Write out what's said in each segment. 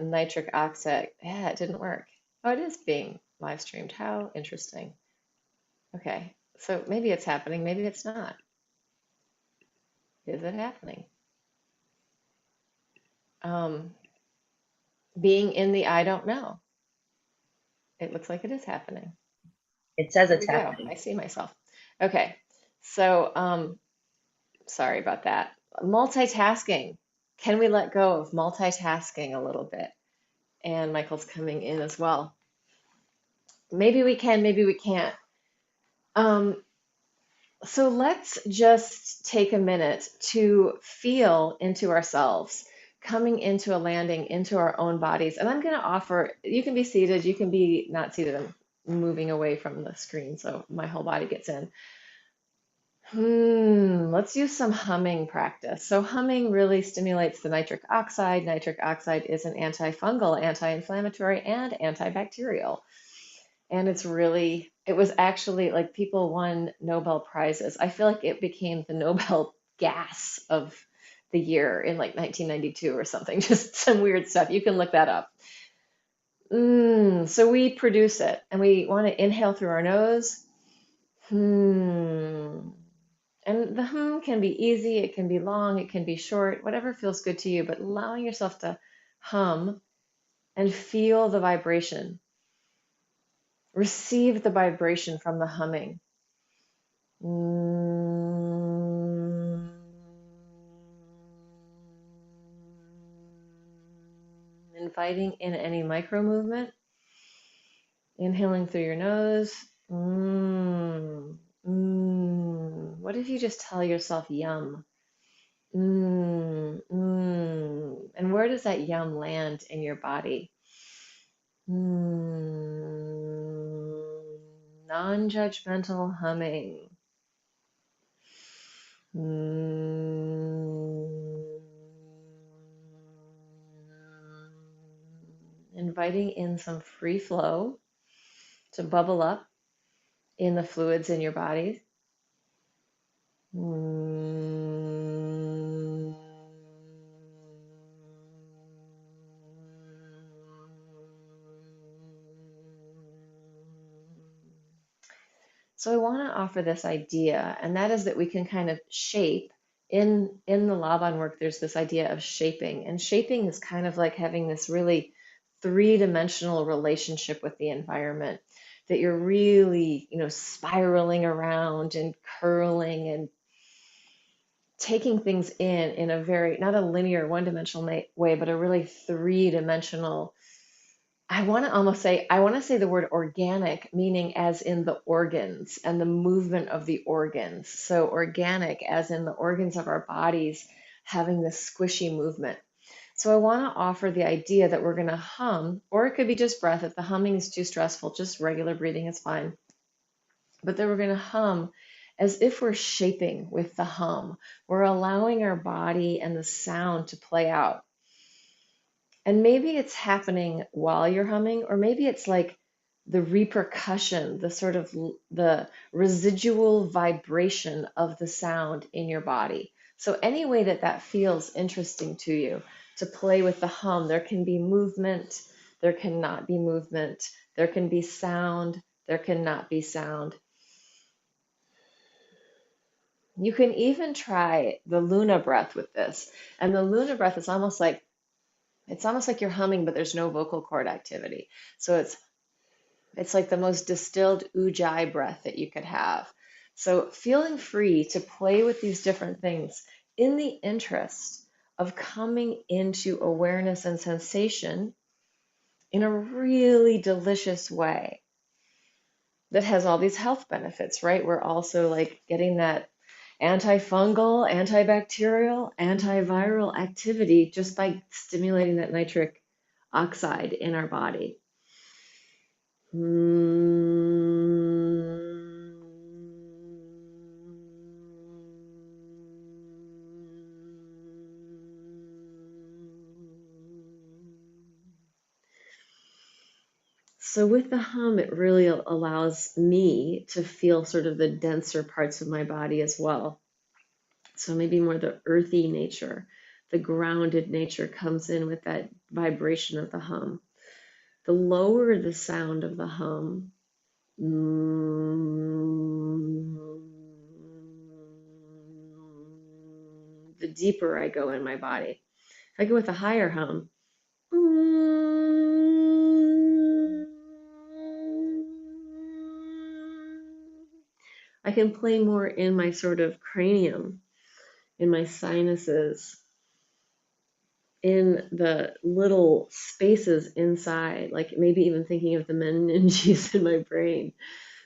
nitric oxide. Yeah, it didn't work. Oh, it is being live streamed. How interesting. Okay, so maybe it's happening, maybe it's not. Is it happening? Um, being in the I don't know. It looks like it is happening. It says Here we it's go. happening. I see myself. Okay, so sorry about that. Multitasking. Can we let go of multitasking a little bit? And Michael's coming in as well. Maybe we can, maybe we can't. Um, so let's just take a minute to feel into ourselves, coming into a landing into our own bodies. And I'm going to offer, you can be seated, you can be not seated. I'm moving away from the screen so my whole body gets in. Let's use some humming practice. So humming really stimulates the nitric oxide. Nitric oxide is an antifungal, anti-inflammatory, and antibacterial. And it was actually like people won Nobel Prizes. I feel like it became the Nobel gas of the year in like 1992 or something. Just some weird stuff. You can look that up. So we produce it and we want to inhale through our nose. Hmm. And the can be easy, it can be long, it can be short, whatever feels good to you, but allowing yourself to hum and feel the vibration. Receive the vibration from the humming. Mm. Inviting in any micro movement, inhaling through your nose. What if you just tell yourself yum? And where does that yum land in your body? Non-judgmental humming. Mm. Inviting in some free flow to bubble up in the fluids in your body. Mm. So I want to offer this idea, and that is that we can kind of shape in the Laban work. There's this idea of shaping, and shaping is kind of like having this really three-dimensional relationship with the environment that you're really, spiraling around and curling and taking things in a very not a linear one-dimensional way, but a really three-dimensional. I want to say the word organic, meaning as in the organs and the movement of the organs. So organic as in the organs of our bodies having this squishy movement. So I want to offer the idea that we're going to hum, or it could be just breath. If the humming is too stressful, just regular breathing is fine. But then we're going to hum as if we're shaping with the hum. We're allowing our body and the sound to play out. And maybe it's happening while you're humming, or maybe it's like the repercussion, the sort of the residual vibration of the sound in your body. So any way that that feels interesting to you, to play with the hum, there can be movement, there cannot be movement, there can be sound, there cannot be sound. You can even try the Luna breath with this. And the Luna breath is almost like you're humming, but there's no vocal cord activity. So it's like the most distilled ujjayi breath that you could have. So feeling free to play with these different things in the interest of coming into awareness and sensation in a really delicious way that has all these health benefits, right? We're also like getting that antifungal, antibacterial, antiviral activity just by stimulating that nitric oxide in our body. So with the hum, it really allows me to feel sort of the denser parts of my body as well. So maybe more the earthy nature, the grounded nature comes in with that vibration of the hum. The lower the sound of the hum, the deeper I go in my body. If I go with a higher hum, I can play more in my sort of cranium, in my sinuses, in the little spaces inside, like maybe even thinking of the meninges in my brain.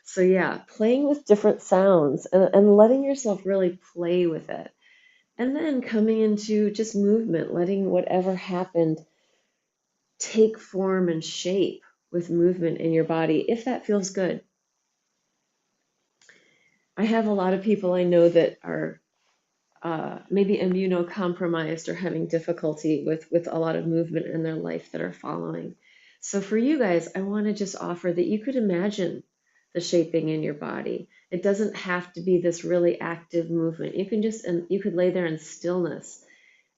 So yeah, playing with different sounds and letting yourself really play with it. And then coming into just movement, letting whatever happened take form and shape with movement in your body, if that feels good. I have a lot of people I know that are maybe immunocompromised or having difficulty with a lot of movement in their life that are following. So for you guys, I want to just offer that you could imagine the shaping in your body. It doesn't have to be this really active movement. You can just, and you could lay there in stillness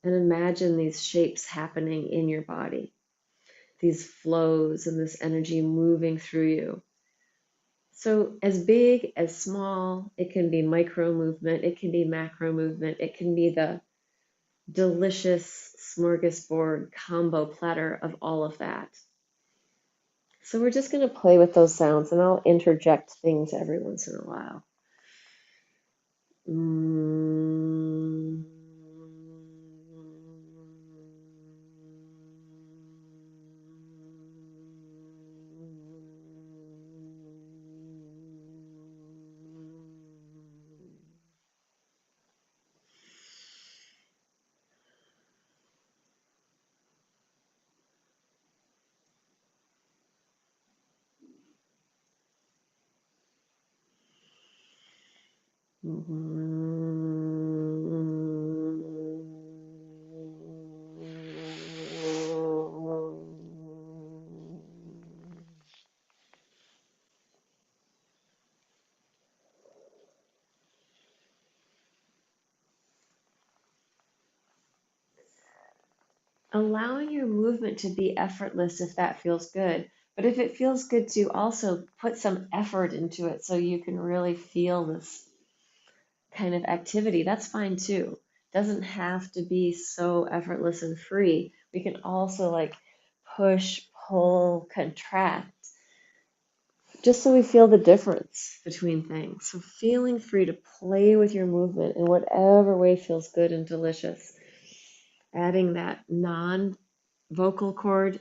and imagine these shapes happening in your body, these flows and this energy moving through you. So as big as small, it can be micro movement, it can be macro movement, it can be the delicious smorgasbord combo platter of all of that. So we're just going to play with those sounds, and I'll interject things every once in a while. Allowing your movement to be effortless if that feels good. But if it feels good to also put some effort into it so you can really feel this kind of activity, that's fine too. Doesn't have to be so effortless and free. We can also like push, pull, contract, just so we feel the difference between things. So feeling free to play with your movement in whatever way feels good and delicious. Adding that non-vocal cord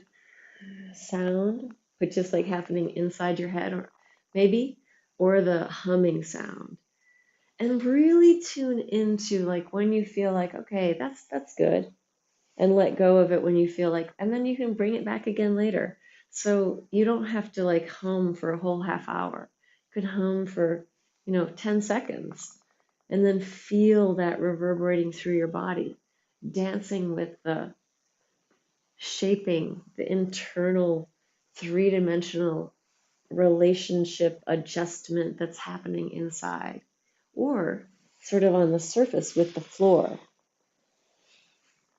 sound, which is like happening inside your head, or maybe, or the humming sound. And really tune into like when you feel like, okay, that's good, and let go of it when you feel like, and then you can bring it back again later. So you don't have to like hum for a whole half hour. You could hum for, 10 seconds and then feel that reverberating through your body, dancing with the shaping, the internal three-dimensional relationship adjustment that's happening inside, or sort of on the surface with the floor.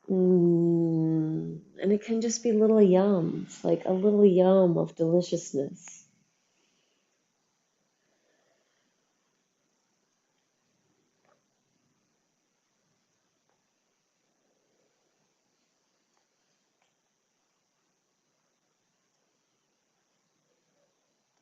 And it can just be little yums, like a little yum of deliciousness.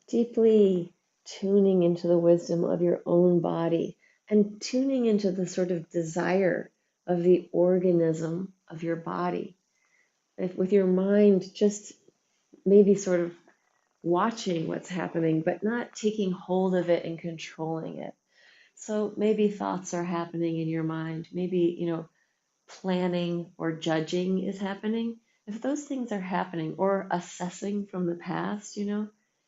Deeply tuning into the wisdom of your own body and tuning into the sort of desire of the organism of your body. If with your mind just maybe sort of watching what's happening, but not taking hold of it and controlling it. So maybe thoughts are happening in your mind. Maybe, planning or judging is happening. If those things are happening, or assessing from the past,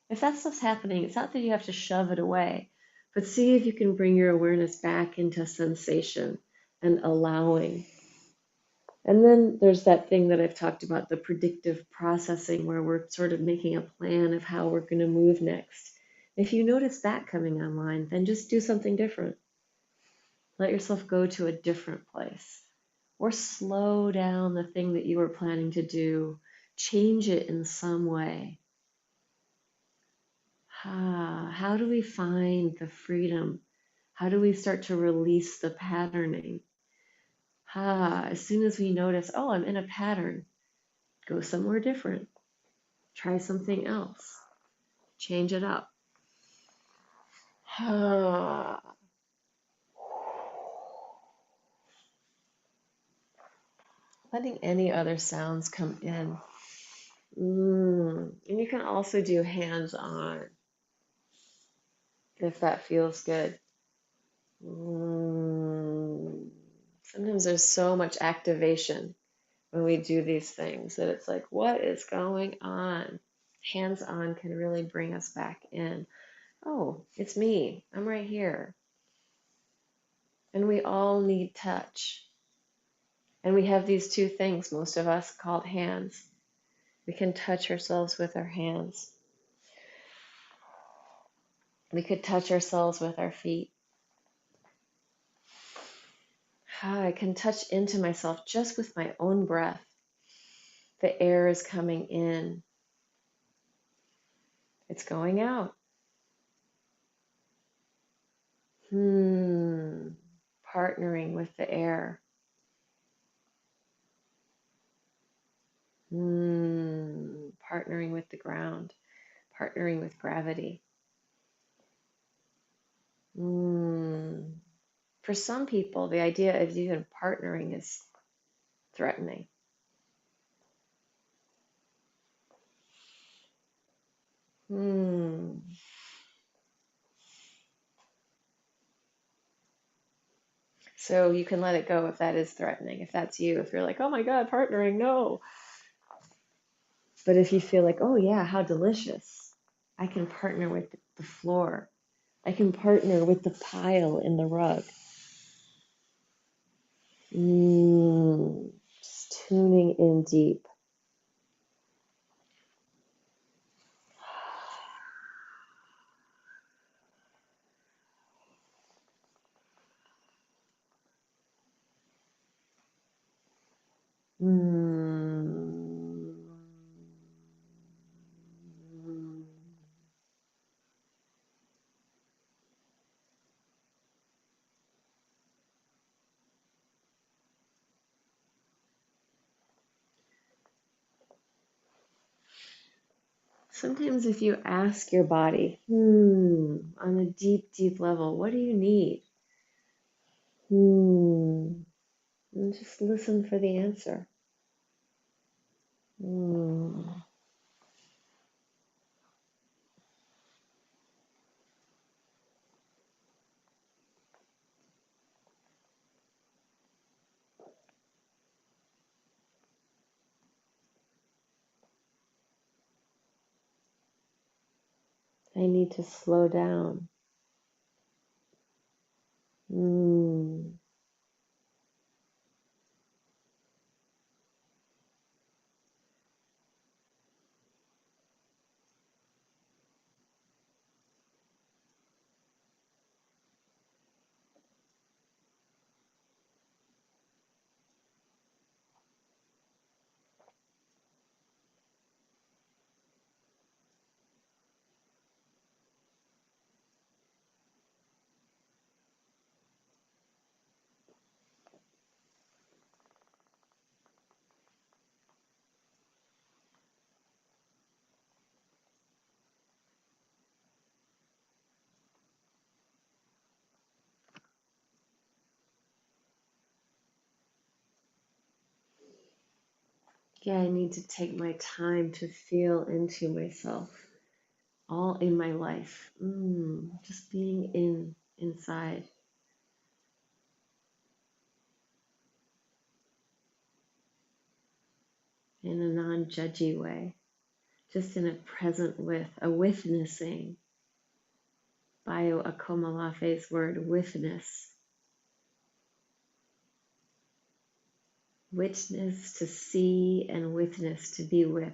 if that stuff's happening, it's not that you have to shove it away, but see if you can bring your awareness back into sensation and allowing. And then there's that thing that I've talked about, the predictive processing, where we're sort of making a plan of how we're going to move next. If you notice that coming online, then just do something different. Let yourself go to a different place. or slow down the thing that you were planning to do, change it in some way. How do we find the freedom? How do we start to release the patterning? As soon as we notice, oh, I'm in a pattern, go somewhere different, try something else, change it up. Letting any other sounds come in. And you can also do hands on if that feels good. Sometimes there's so much activation when we do these things that it's like, what is going on? Hands on can really bring us back in. Oh, it's me. I'm right here. And we all need touch. And we have these two things, most of us, called hands. We can touch ourselves with our hands. We could touch ourselves with our feet. I can touch into myself just with my own breath. The air is coming in. It's going out. Partnering with the air. Partnering with the ground. Partnering with gravity. For some people, the idea of even partnering is threatening. So you can let it go if that is threatening. If that's you, if you're like, oh my God, partnering, no. But if you feel like, oh yeah, how delicious. I can partner with the floor. I can partner with the pile in the rug. Just tuning in deep. Sometimes if you ask your body, on a deep, deep level, what do you need? And just listen for the answer. I need to slow down. Yeah, I need to take my time to feel into myself, all in my life. Just being inside in a non-judgy way, just in a present with, a witnessing. Bio Akomalafe's word, witness. Witness, to see, and witness, to be with.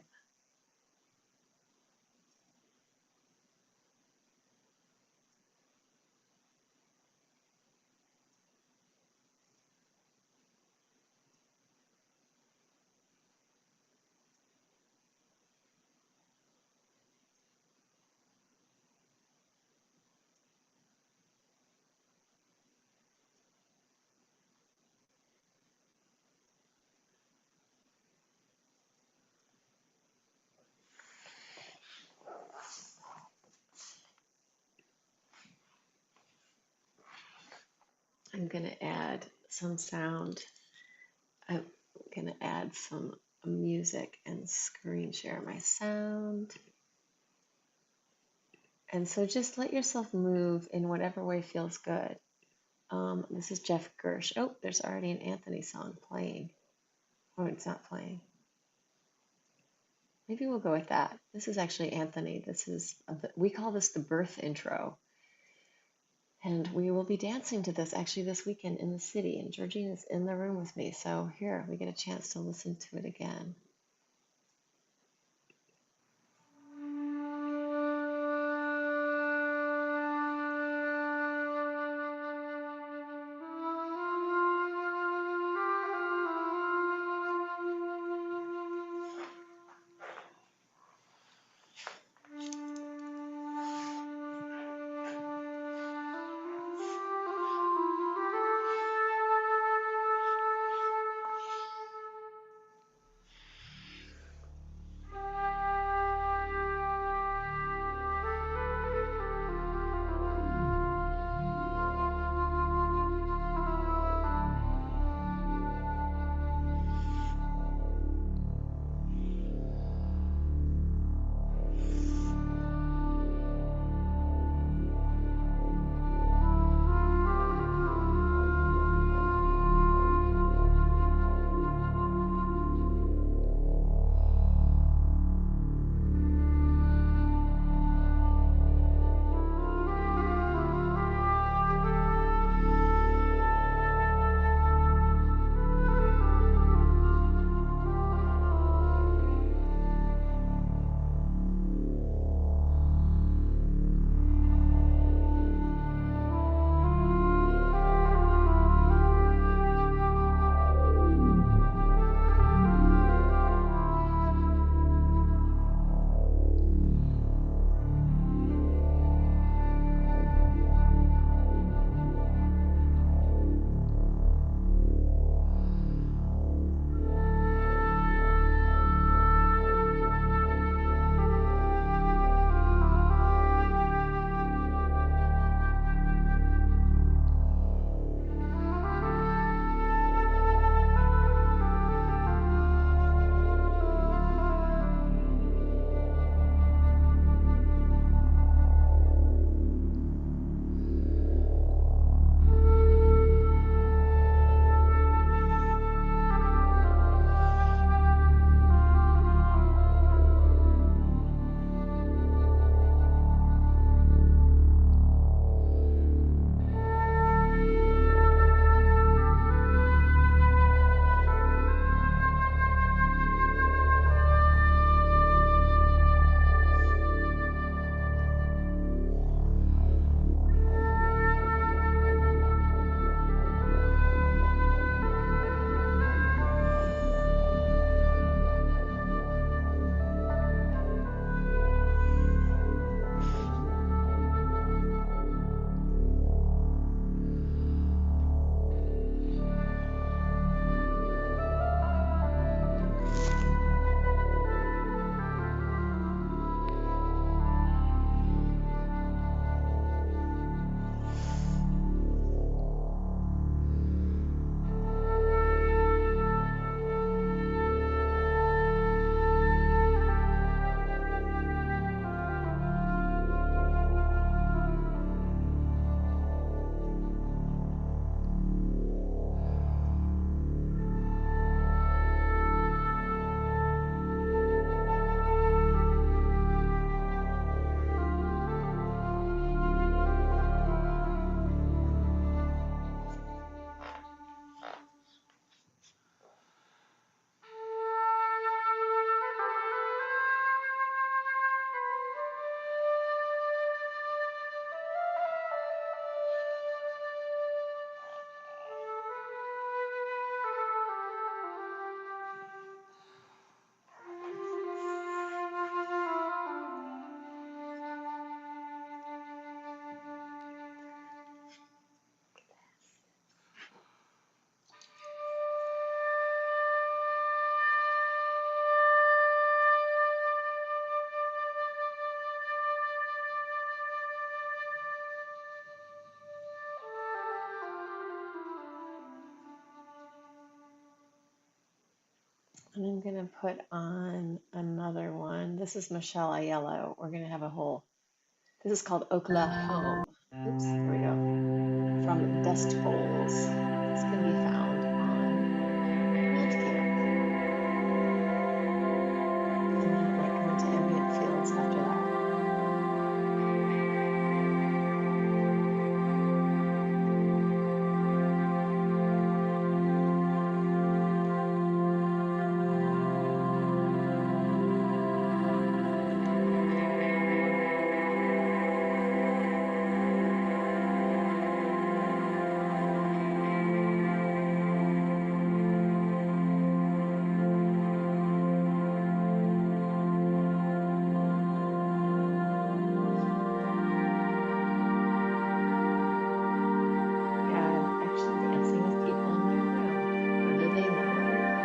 I'm going to add some sound. I'm going to add some music and screen share my sound. And so just let yourself move in whatever way feels good. This is Jeff Gersh. Oh, there's already an Anthony song playing. Oh, it's not playing. Maybe we'll go with that. This is actually Anthony. This is, we call this the birth intro. And we will be dancing to this actually this weekend in the city. And Georgine is in the room with me. So here, we get a chance to listen to it again. And I'm going to put on another one. This is Michelle Aiello. We're going to have a whole, this is called Oklahoma. Oops, there we go. From Dust Bowls. This can be found on Bandcamp. And then it might go into ambient fields after that. Yeah, I'm actually dancing with people in my room, whether they know it or not.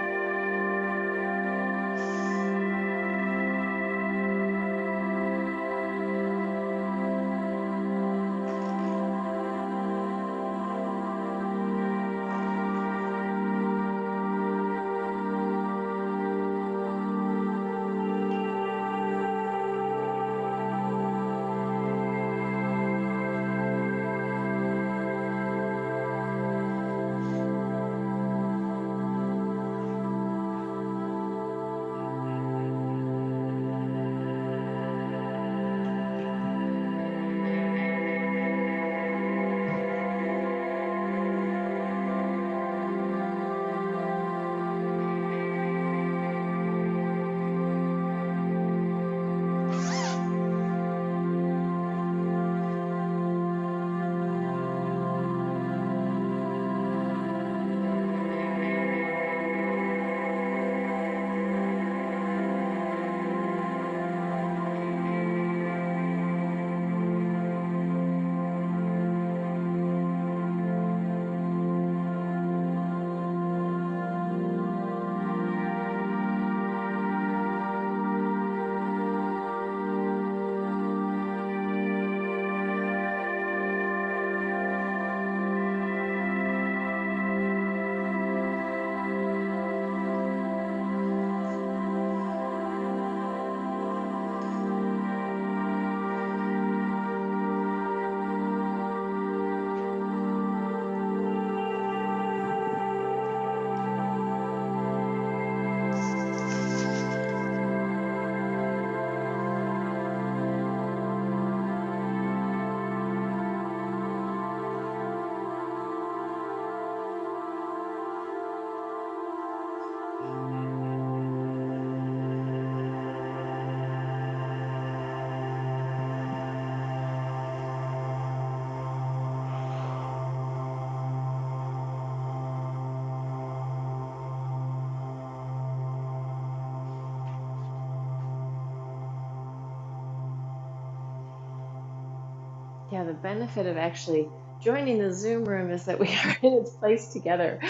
Yeah, the benefit of actually joining the Zoom room is that we are in its place together.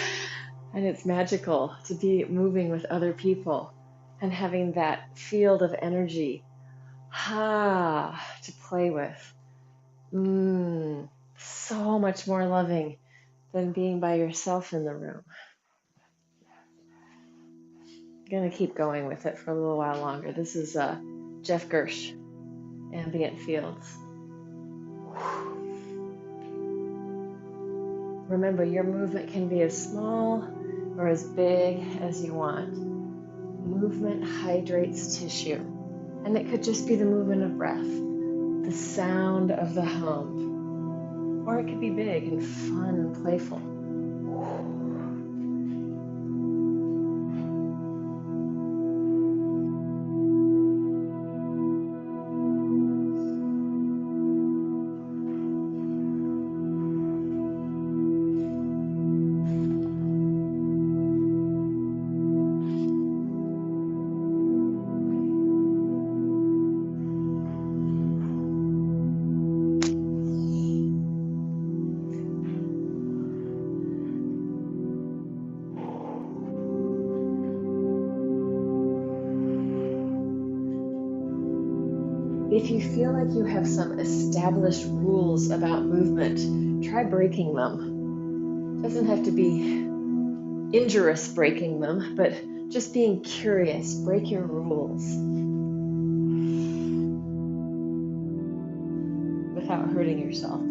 And it's magical to be moving with other people and having that field of energy to play with. So much more loving than being by yourself in the room. I'm going to keep going with it for a little while longer. This is Jeff Gersh, Ambient Fields. Remember, your movement can be as small or as big as you want. Movement hydrates tissue, and it could just be the movement of breath, the sound of the hum, or it could be big and fun and playful. If you feel like you have some established rules about movement, try breaking them. It doesn't have to be injurious breaking them, but Just being curious, break your rules without hurting yourself.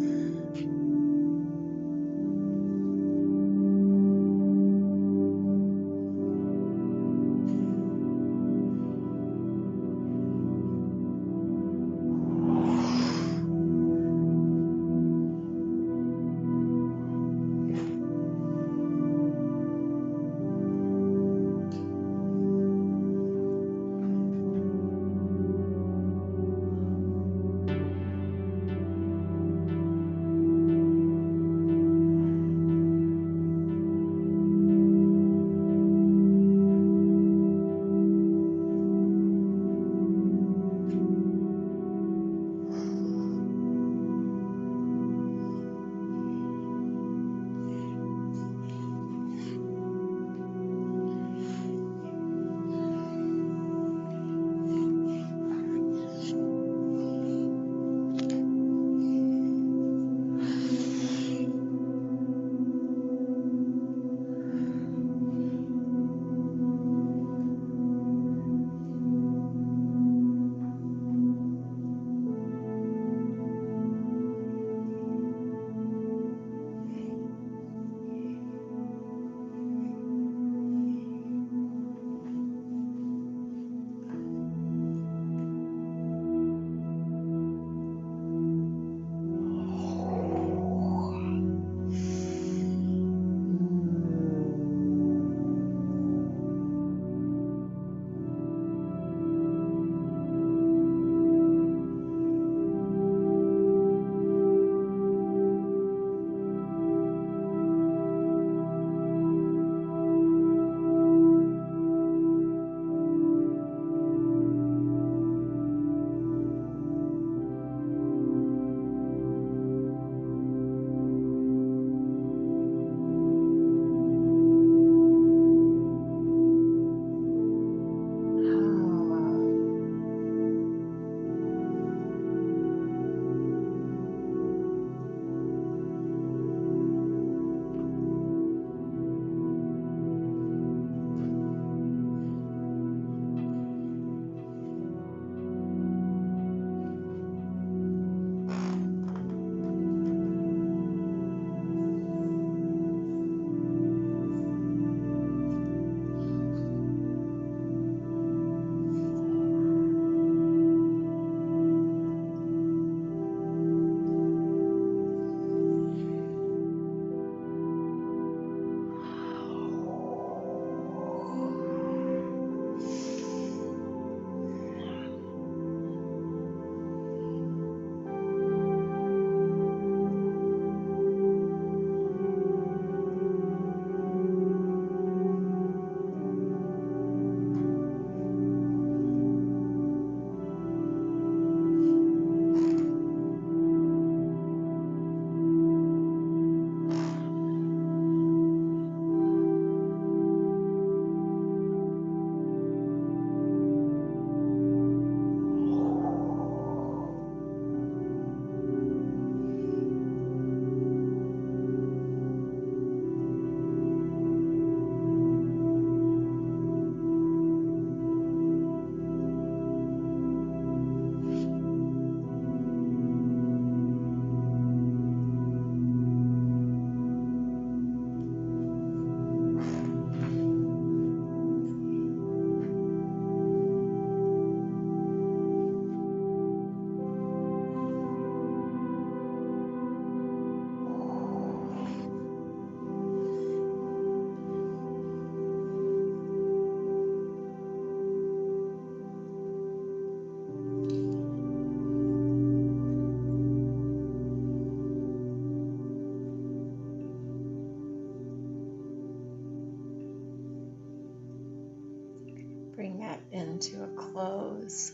Bring that into a close.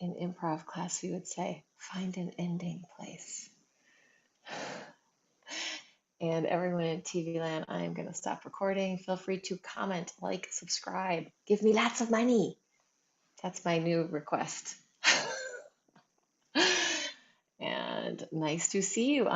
In improv class, we would say, find an ending place. And everyone in TV land, I am going to stop recording. Feel free to comment, like, subscribe. Give me lots of money. That's my new request. And nice to see you on